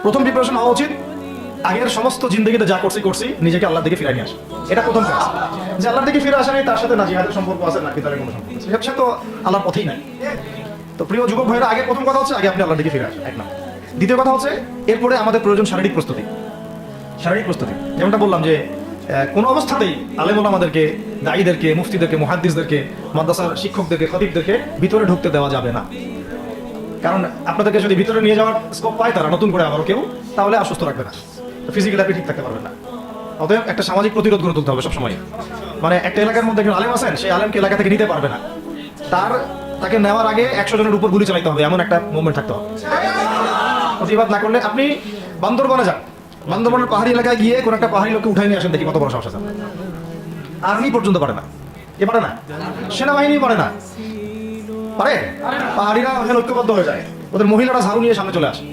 প্রথম প্রিপারেশন হওয়া উচিত আগের সমস্ত জিন্দগিতে যা করছি নিজেকে আল্লাহর দিকে ফিরিয়ে নিয়ে আসে। এটা প্রথম কাজ। যে আল্লাহর দিকে ফিরে আসা নেই তার সাথে না জিহাদের সম্পর্ক আছে না কিতাবের কোনো সম্পর্ক আছে, সে তো আল্লাহর পথেই নাই। তো প্রিয় যুবক ভাইরা, আগে প্রথম কথা হচ্ছে আগে আপনি আল্লাহর দিকে ফিরে আসেন, এক নম্বর। দ্বিতীয় কথা হচ্ছে এরপরে আমাদের প্রয়োজন শারীরিক প্রস্তুতি। শারীরিক প্রস্তুতি যেমনটা বললাম যে কোনো অবস্থাতেই আলেম ওলামাদেরকে, দায়ীদেরকে, মুফতিদেরকে, মুহাদ্দিসদেরকে, মাদ্রাসার শিক্ষকদেরকে, খতিবদেরকে ভিতরে ঢুকতে দেওয়া যাবে না। কারণ আপনাদেরকে যদি ভিতরে নিয়ে যাওয়ার স্কোপ পায় তারা নতুন করে আবারও কেউ, তাহলে আর সুস্থ রাখবে না, ফিজিক্যালি আপনি ঠিক থাকতে পারবেন না। অতএব একটা সামাজিক প্রতিরোধ গড়ে তুলতে হবে সবসময়। মানে একটা এলাকার মধ্যে একজন আলেম আছেন, সেই আলেমকে এলাকা থেকে নিতে পারবে না, তাকে নেওয়ার আগে 100 জনের উপর গুলি চালাইতে হবে, এমন একটা মুভমেন্ট থাকতে হবে। প্রতিবাদ না করলে আপনি বান্দরবানে যান, বান্দরবানের পাহাড়ি এলাকায় গিয়ে কোন একটা পাহাড়ি লোককে উঠাই নিয়ে আসেন, দেখি কত বড় সাহস আছে। আর্মি পর্যন্ত পারে না, এ পারে না, সেনাবাহিনী পারে না, পারে? পাহাড়িরা ঐক্যবদ্ধ হয়ে যায়, ওদের মহিলারা ঝাড়ু নিয়ে সামনে চলে আসে।